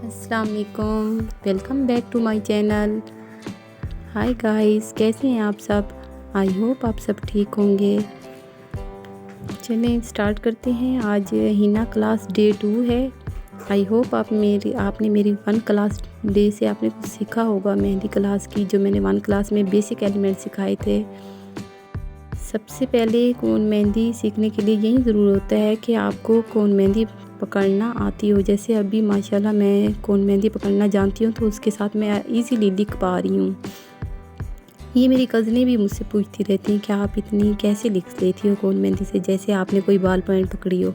अस्सलाम वालेकुम, welcome back to my channel. Hi guys, कैसे हैं आप सब? आई होप आप सब ठीक होंगे। चलें स्टार्ट करते हैं। आज हिना क्लास डे 2 है। आई होप आपने मेरी 1 क्लास डे से आपने कुछ सीखा होगा मेहंदी क्लास की, जो मैंने 1 क्लास में बेसिक एलिमेंट सिखाए थे। सबसे पहले कोन मेहंदी सीखने के लिए यही ज़रूर होता है कि आपको कोन मेहंदी पकड़ना आती हो। जैसे अभी माशाल्लाह मैं कोन मेहंदी पकड़ना जानती हूँ, तो उसके साथ मैं इजीली लिख पा रही हूँ। ये मेरी कज़नें भी मुझसे पूछती रहती हैं कि आप इतनी कैसे लिख लेती हो कोन मेहंदी से, जैसे आपने कोई बाल पॉइंट पकड़ी हो।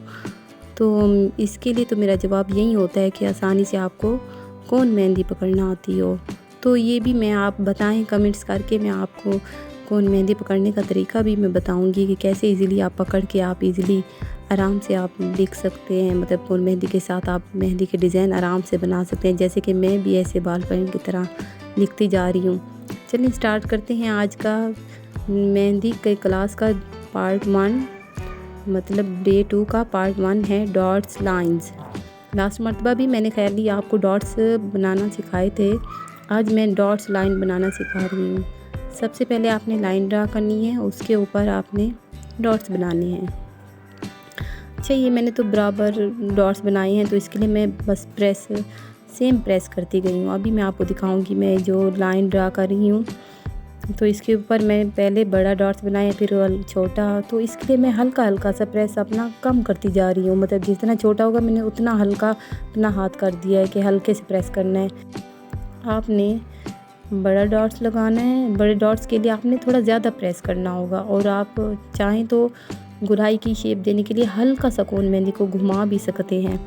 तो इसके लिए तो मेरा जवाब यही होता है कि आसानी से आपको कोन मेहंदी पकड़ना आती हो। तो ये भी मैं आप बताएं कमेंट्स करके, मैं आपको कोन मेहंदी पकड़ने का तरीका भी मैं बताऊंगी कि कैसे इजीली आप पकड़ के आप इजीली आराम से आप लिख सकते हैं। मतलब कोन मेहंदी के साथ आप मेहंदी के डिज़ाइन आराम से बना सकते हैं, जैसे कि मैं भी ऐसे बाल पॉइंट की तरह लिखती जा रही हूँ। चलिए स्टार्ट करते हैं आज का मेहंदी के क्लास का पार्ट 1, मतलब डे 2 का पार्ट 1 है डॉट्स लाइंस। लास्ट मरतबा भी मैंने ख्याली आपको डॉट्स बनाना सिखाए थे, आज मैं डॉट्स लाइन बनाना सिखा रही हूँ। सबसे पहले आपने लाइन ड्रा करनी है, उसके ऊपर आपने डॉट्स बनाने हैं। अच्छा, ये मैंने तो बराबर डॉट्स बनाए हैं, तो इसके लिए मैं बस सेम प्रेस करती गई हूँ। अभी मैं आपको दिखाऊंगी मैं जो लाइन ड्रा कर रही हूँ, तो इसके ऊपर मैं पहले बड़ा डॉट्स बनाया फिर छोटा। तो इसके लिए मैं हल्का हल्का सा प्रेस अपना कम करती जा रही हूँ। मतलब जितना छोटा होगा मैंने उतना हल्का अपना हाथ कर दिया है कि हल्के से प्रेस करना है। आपने बड़ा डॉट्स लगाना है, बड़े डॉट्स के लिए आपने थोड़ा ज़्यादा प्रेस करना होगा। और आप चाहें तो गुलाई की शेप देने के लिए हल्का सा कोन मेहंदी को घुमा भी सकते हैं।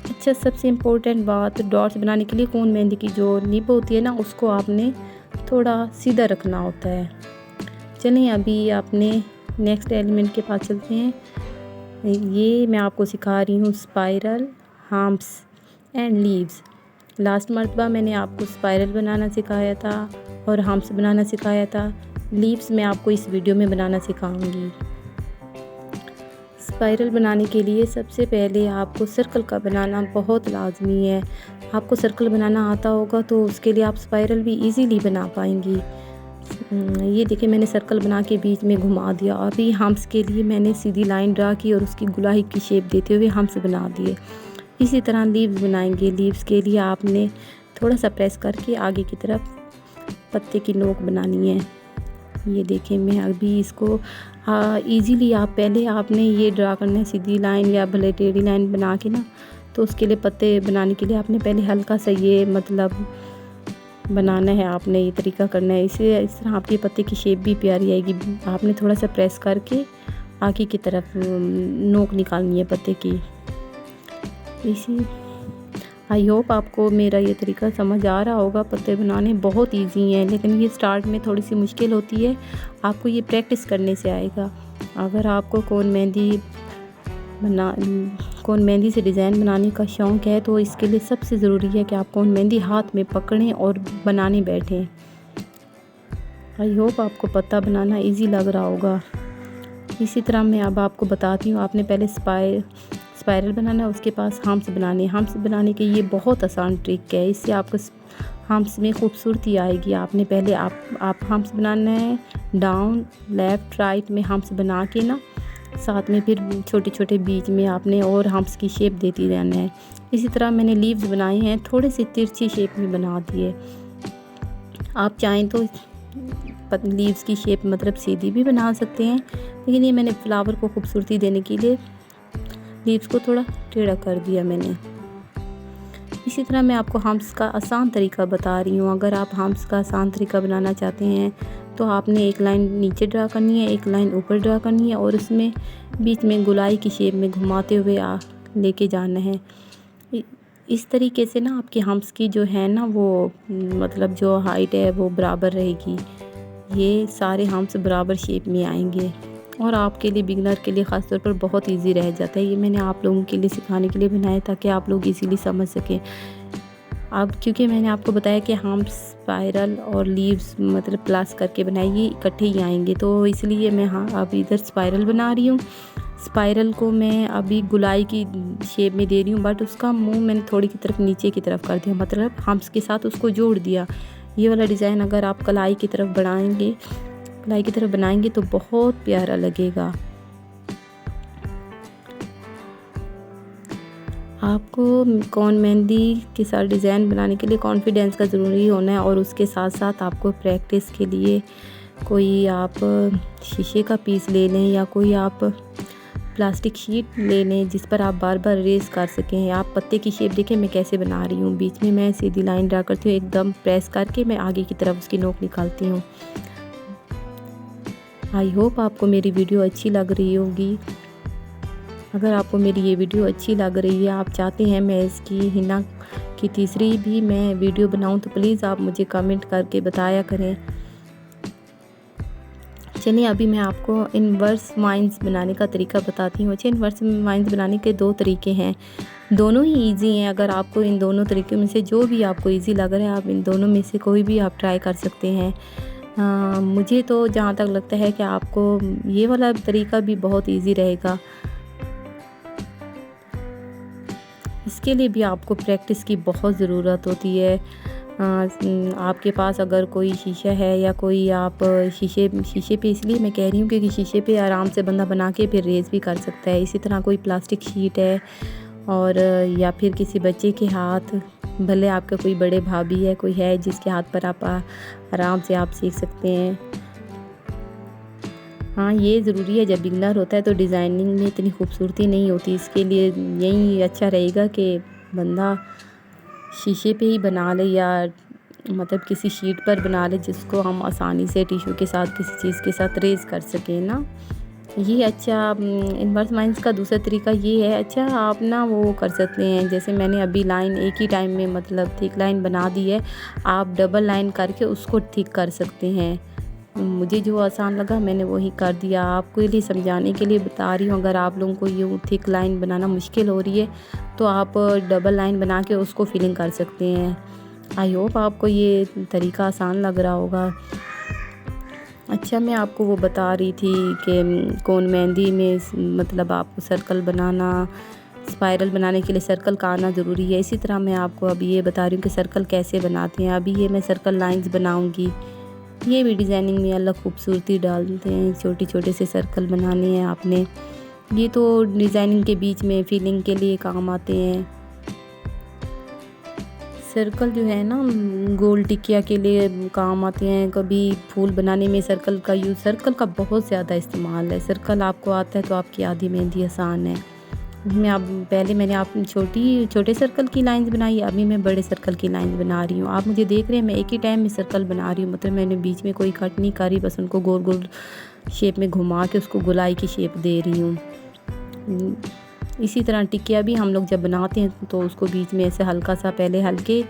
अच्छा, सबसे इम्पोर्टेंट बात, डॉट्स बनाने के लिए कोन मेहंदी की जो निब होती है ना, उसको आपने थोड़ा सीधा रखना होता है। चलिए अभी आपने नेक्स्ट एलिमेंट के पास चलते हैं। ये मैं आपको सिखा रही हूँ spiral, humps and leaves. Last मरतबा मैंने आपको स्पाइरल बनाना सिखाया था और हम्प्स बनाना सिखाया था। लीव्स मैं आपको इस वीडियो में बनाना सिखाऊंगी। स्पाइरल बनाने के लिए सबसे पहले आपको सर्कल का बनाना बहुत लाजमी है। आपको सर्कल बनाना आता होगा तो उसके लिए आप स्पाइरल भी इजीली बना पाएंगी। ये देखिए मैंने सर्कल बना के बीच में घुमा दिया। अभी हम्प्स के लिए मैंने सीधी लाइन ड्रा की और उसकी गुलाई की शेप देते हुए हम्प्स बना दिए। इसी तरह लीव्स बनाएंगे। लीव्स के लिए आपने थोड़ा सा प्रेस करके आगे की तरफ पत्ते की नोक बनानी है। ये देखें मैं अभी इसको इजीली आप पहले आपने ये ड्रा करना है सीधी लाइन या भले टेढ़ी लाइन बना के ना, तो उसके लिए पत्ते बनाने के लिए आपने पहले हल्का सा ये मतलब बनाना है, आपने ये तरीका करना है। इस तरह आपके पत्ते की शेप भी प्यारी आएगी। आपने थोड़ा सा प्रेस करके आगे की तरफ नोक निकालनी है पत्ते की। इसी आई होप आपको मेरा ये तरीका समझ आ रहा होगा। पत्ते बनाने बहुत इजी हैं, लेकिन ये स्टार्ट में थोड़ी सी मुश्किल होती है। आपको ये प्रैक्टिस करने से आएगा। अगर आपको कोन मेहंदी से डिज़ाइन बनाने का शौक़ है, तो इसके लिए सबसे ज़रूरी है कि आप कोन मेहंदी हाथ में पकड़ें और बनाने बैठें। आई होप आपको पत्ता बनाना इजी लग रहा होगा। इसी तरह मैं अब आपको बताती हूँ। आपने पहले स्पाइरल बनाना है, उसके पास हम्प्स बनाने। हम्प्स बनाने के ये बहुत आसान ट्रिक है, इससे आपको हम्प्स में खूबसूरती आएगी। आपने पहले आप हम्प्स बनाना है, डाउन लेफ़्ट राइट में हम्प्स बना के ना, साथ में फिर छोटे छोटे बीच में आपने और हम्प्स की शेप देती रहना है। इसी तरह मैंने लीव्स बनाए हैं, थोड़े से तिरछी शेप में बना दिए। आप चाहें तो लीव्स की शेप मतलब सीधी भी बना सकते हैं, लेकिन ये मैंने फ्लावर को खूबसूरती देने के लिए लीव्स को थोड़ा टेढ़ा कर दिया मैंने। इसी तरह मैं आपको हम्प्स का आसान तरीका बता रही हूँ। अगर आप हम्प्स का आसान तरीका बनाना चाहते हैं, तो आपने एक लाइन नीचे ड्रा करनी है, एक लाइन ऊपर ड्रा करनी है और उसमें बीच में गुलाई की शेप में घुमाते हुए लेके जाना है। इस तरीके से ना आपके हम्प्स की जो है ना वो मतलब जो हाइट है वो बराबर रहेगी। ये सारे हम्प्स बराबर शेप में आएंगे और आपके लिए बिगनर के लिए ख़ास तौर पर बहुत इजी रह जाता है। ये मैंने आप लोगों के लिए सिखाने के लिए बनाया ताकि आप लोग इजीली समझ सकें। अब क्योंकि मैंने आपको बताया कि हम्प्स, स्पाइरल और लीव्स मतलब प्लस करके बनाए, ये इकट्ठे ही आएंगे, तो इसलिए मैं अब इधर स्पाइरल बना रही हूँ। स्पाइरल को मैं अभी गुलाई की शेप में दे रही हूँ, बट उसका मुंह मैंने थोड़ी की तरफ नीचे की तरफ कर दिया, मतलब हम्स के साथ उसको जोड़ दिया। ये वाला डिज़ाइन अगर आप कलाई की तरफ बनाएंगे तो बहुत प्यारा लगेगा। आपको कौन मेहंदी के साथ डिज़ाइन बनाने के लिए कॉन्फिडेंस का ज़रूरी होना है, और उसके साथ साथ आपको प्रैक्टिस के लिए कोई आप शीशे का पीस ले लें या कोई आप प्लास्टिक शीट ले लें जिस पर आप बार बार रेस कर सकें। आप पत्ते की शेप देखें मैं कैसे बना रही हूँ, बीच में मैं सीधी लाइन ड्रा करती हूँ, एकदम प्रेस करके मैं आगे की तरफ उसकी नोक निकालती हूँ। आई होप आपको मेरी वीडियो अच्छी लग रही होगी। अगर आपको मेरी ये वीडियो अच्छी लग रही है, आप चाहते हैं मैं इसकी हिना की तीसरी भी मैं वीडियो बनाऊं, तो प्लीज़ आप मुझे कमेंट करके बताया करें। चलिए अभी मैं आपको इनवर्स वाइंस बनाने का तरीका बताती हूँ। अच्छा, इनवर्स वाइंस बनाने के 2 तरीके हैं, दोनों ही इजी हैं। अगर आपको इन दोनों तरीक़ों में से जो भी आपको इजी लग रहा है, आप इन दोनों में से कोई भी आप ट्राई कर सकते हैं। मुझे तो जहाँ तक लगता है कि आपको ये वाला तरीका भी बहुत ईजी रहेगा। इसके लिए भी आपको प्रैक्टिस की बहुत ज़रूरत होती है। आपके पास अगर कोई शीशा है या कोई आप शीशे पे, इसलिए मैं कह रही हूँ क्योंकि शीशे पे आराम से बंदा बना के फिर रेज़ भी कर सकता है। इसी तरह कोई प्लास्टिक शीट है, और या फिर किसी बच्चे के हाथ, भले आपका कोई बड़े भाभी है, कोई है जिसके हाथ पर आप आराम से आप सीख सकते हैं। हाँ, ये ज़रूरी है, जब बिगनर होता है तो डिज़ाइनिंग में इतनी खूबसूरती नहीं होती। इसके लिए यही अच्छा रहेगा कि बंदा शीशे पे ही बना ले, या मतलब किसी शीट पर बना ले जिसको हम आसानी से टिश्यू के साथ किसी चीज़ के साथ रेज़ कर सकें ना। ये अच्छा इनवर्स वाइंस का दूसरा तरीका ये है। अच्छा, आप ना वो कर सकते हैं, जैसे मैंने अभी लाइन एक ही टाइम में मतलब थिक लाइन बना दी है, आप डबल लाइन करके उसको थिक कर सकते हैं। मुझे जो आसान लगा मैंने वही कर दिया, आपको लिए समझाने के लिए बता रही हूँ। अगर आप लोगों को ये थिक लाइन बनाना मुश्किल हो रही है तो आप डबल लाइन बना के उसको फिलिंग कर सकते हैं। आई होप आपको ये तरीका आसान लग रहा होगा। अच्छा, मैं आपको वो बता रही थी कि कोन मेहंदी में मतलब आपको सर्कल बनाना, स्पाइरल बनाने के लिए सर्कल का आना ज़रूरी है। इसी तरह मैं आपको अभी ये बता रही हूँ कि सर्कल कैसे बनाते हैं। अभी ये मैं सर्कल लाइंस बनाऊँगी। ये भी डिज़ाइनिंग में अलग खूबसूरती डालते हैं, छोटे छोटे से सर्कल बनाने हैं आपने। ये तो डिज़ाइनिंग के बीच में फिलिंग के लिए काम आते हैं। सर्कल जो है ना गोल टिकिया के लिए काम आते हैं। कभी फूल बनाने में सर्कल का बहुत ज़्यादा इस्तेमाल है। सर्कल आपको आता है तो आपकी आधी मेहंदी आसान है। मैंने आप छोटे सर्कल की लाइंस बनाई, अभी मैं बड़े सर्कल की लाइंस बना रही हूँ। आप मुझे देख रहे हैं, मैं एक ही टाइम में सर्कल बना रही हूँ, मतलब मैंने बीच में कोई कट नहीं करी, बस उनको गोल गोल शेप में घुमा के उसको गुलाई की शेप दे रही हूँ। इसी तरह टिकिया भी हम लोग जब बनाते हैं तो उसको बीच में ऐसे हल्का सा पहले हल्के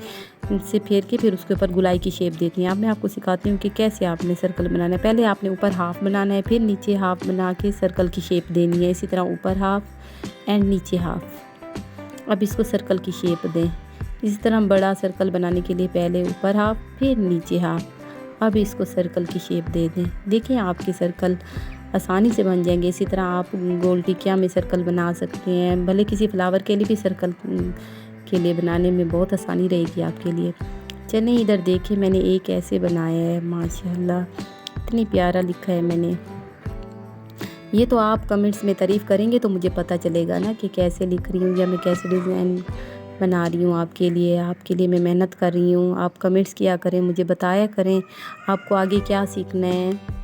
से फेर के फिर उसके ऊपर गुलाई की शेप देती हैं। अब मैं आपको सिखाती हूँ कि कैसे आपने सर्कल बनाना है। पहले आपने ऊपर हाफ बनाना है, फिर नीचे हाफ बना के सर्कल की शेप देनी है। इसी तरह ऊपर हाफ एंड नीचे हाफ। अब इसको सर्कल की शेप दें। इसी तरह बड़ा सर्कल बनाने के लिए पहले ऊपर हाफ फिर नीचे हाफ। अब इसको सर्कल की शेप दे दें। देखिए आपके सर्कल आसानी से बन जाएंगे। इसी तरह आप गोल टिकिया में सर्कल बना सकते हैं, भले किसी फ्लावर के लिए भी सर्कल के लिए बनाने में बहुत आसानी रहेगी आपके लिए। चलिए इधर देखिए, मैंने एक ऐसे बनाया है, माशाल्लाह इतनी प्यारा लिखा है मैंने। ये तो आप कमेंट्स में तारीफ़ करेंगे तो मुझे पता चलेगा ना कि कैसे लिख रही हूँ या मैं कैसे डिज़ाइन बना रही हूँ आपके लिए मैं मेहनत कर रही हूँ। आप कमेंट्स किया करें, मुझे बताया करें आपको आगे क्या सीखना है।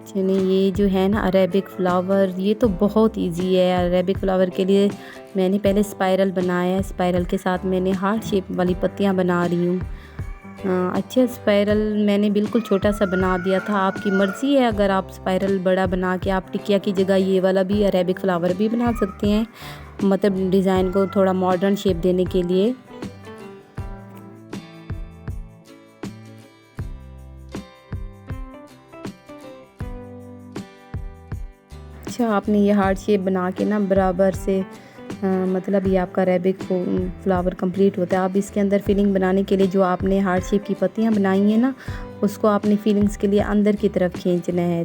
चलिए, ये जो है ना अरेबिक फ़्लावर, ये तो बहुत इजी है। अरेबिक फ़्लावर के लिए मैंने पहले स्पाइरल बनाया है, स्पाइरल के साथ मैंने हार्ट शेप वाली पत्तियाँ बना रही हूँ। अच्छा, स्पाइरल मैंने बिल्कुल छोटा सा बना दिया था, आपकी मर्ज़ी है। अगर आप स्पाइरल बड़ा बना के आप टिकिया की जगह ये वाला भी अरेबिक फ़्लावर भी बना सकते हैं, मतलब डिज़ाइन को थोड़ा मॉडर्न शेप देने के लिए। अच्छा, आपने ये हार्ट शेप बना के ना बराबर से मतलब ये आपका अरेबिक फ्लावर कंप्लीट होता है। अब इसके अंदर फिलिंग बनाने के लिए जो आपने हार्ट शेप की पत्तियां बनाई हैं ना, उसको आपने फिलिंग्स के लिए अंदर की तरफ खींचना है।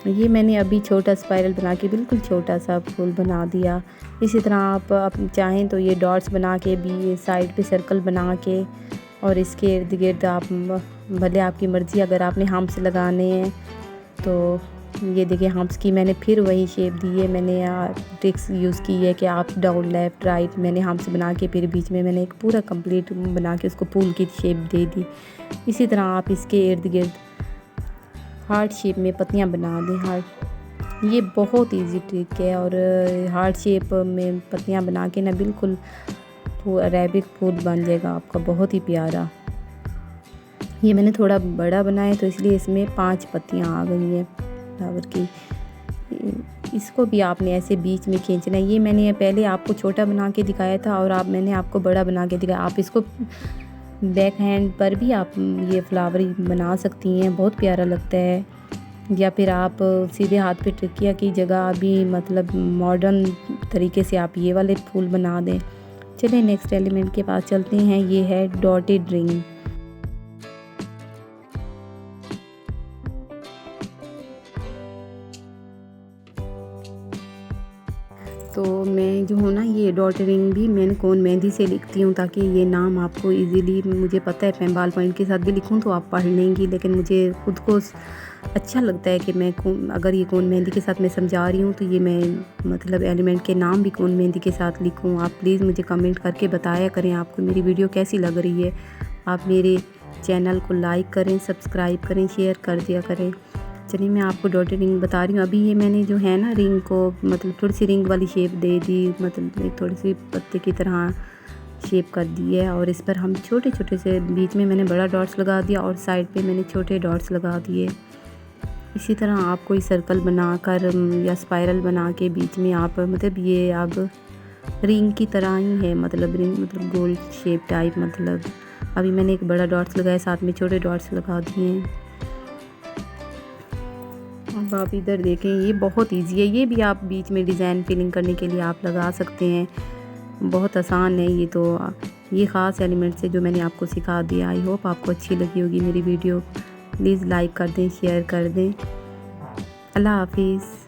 ये मैंने अभी छोटा स्पाइरल बना के बिल्कुल छोटा सा फूल बना दिया। इसी तरह आप चाहें तो ये डॉट्स बना के भी साइड पे सर्कल बना के और इसके इर्द गिर्द आप भले आपकी मर्ज़ी, अगर आपने हम्प्स लगाने हैं तो ये देखिए हम्प्स की मैंने फिर वही शेप दी है। मैंने ट्रिक्स यूज़ की है कि आप डाउन लेफ़्ट राइट मैंने हम्प्स बना के फिर बीच में मैंने एक पूरा कंप्लीट बना के उसको फूल की शेप दे दी। इसी तरह आप इसके इर्द गिर्द हार्ट शेप में पत्तियां बना दें। हार्ट, ये बहुत इजी ट्रिक है और हार्ट शेप में पत्तियां बना के ना बिल्कुल अरेबिक फूल बन जाएगा आपका, बहुत ही प्यारा। ये मैंने थोड़ा बड़ा बनाया तो इसलिए इसमें 5 पत्तियां आ गई हैं फ्लावर की। इसको भी आपने ऐसे बीच में खींचना है। ये मैंने पहले आपको छोटा बना के दिखाया था और मैंने आपको बड़ा बना के दिखाया। आप इसको बैक हैंड पर भी आप ये फ्लावर बना सकती हैं, बहुत प्यारा लगता है। या फिर आप सीधे हाथ पे ट्रिकिया की जगह अभी मतलब मॉडर्न तरीके से आप ये वाले फूल बना दें। चलिए नेक्स्ट एलिमेंट के पास चलते हैं। ये है डॉटेड रिंग। तो मैं जो हूँ ना, ये डॉट रिंग भी मैंने कोन मेहंदी से लिखती हूँ ताकि ये नाम आपको इजीली, मुझे पता है मैं बाल पॉइंट के साथ भी लिखूँ तो आप पढ़ लेंगी, लेकिन मुझे खुद को अच्छा लगता है कि मैं अगर ये कोन मेहंदी के साथ मैं समझा रही हूँ तो ये मैं मतलब एलिमेंट के नाम भी कोन मेहंदी के साथ लिखूँ। आप प्लीज़ मुझे कमेंट करके बताया करें आपको मेरी वीडियो कैसी लग रही है। आप मेरे चैनल को लाइक करें, सब्सक्राइब करें, शेयर कर दिया करें। चलिए मैं आपको डॉटेड रिंग बता रही हूँ। अभी ये मैंने जो है ना रिंग को मतलब थोड़ी सी रिंग वाली शेप दे दी, मतलब एक थोड़ी सी पत्ते की तरह शेप कर दी है और इस पर हम छोटे छोटे से बीच में मैंने बड़ा डॉट्स लगा दिया और साइड पे मैंने छोटे डॉट्स लगा दिए। इसी तरह आप कोई सर्कल बना कर या स्पाइरल बना के बीच में आप मतलब ये अब रिंग की तरह ही है, मतलब रिंग मतलब गोल शेप टाइप। मतलब अभी मैंने एक बड़ा डॉट्स लगाया, साथ में छोटे डॉट्स लगा दिए हैं। अब आप इधर देखें, ये बहुत इजी है। ये भी आप बीच में डिज़ाइन फिलिंग करने के लिए आप लगा सकते हैं, बहुत आसान है ये तो। ये ख़ास एलिमेंट से जो मैंने आपको सिखा दिया। आई होप आपको अच्छी लगी होगी मेरी वीडियो। प्लीज़ लाइक कर दें, शेयर कर दें। अल्लाह हाफिज़।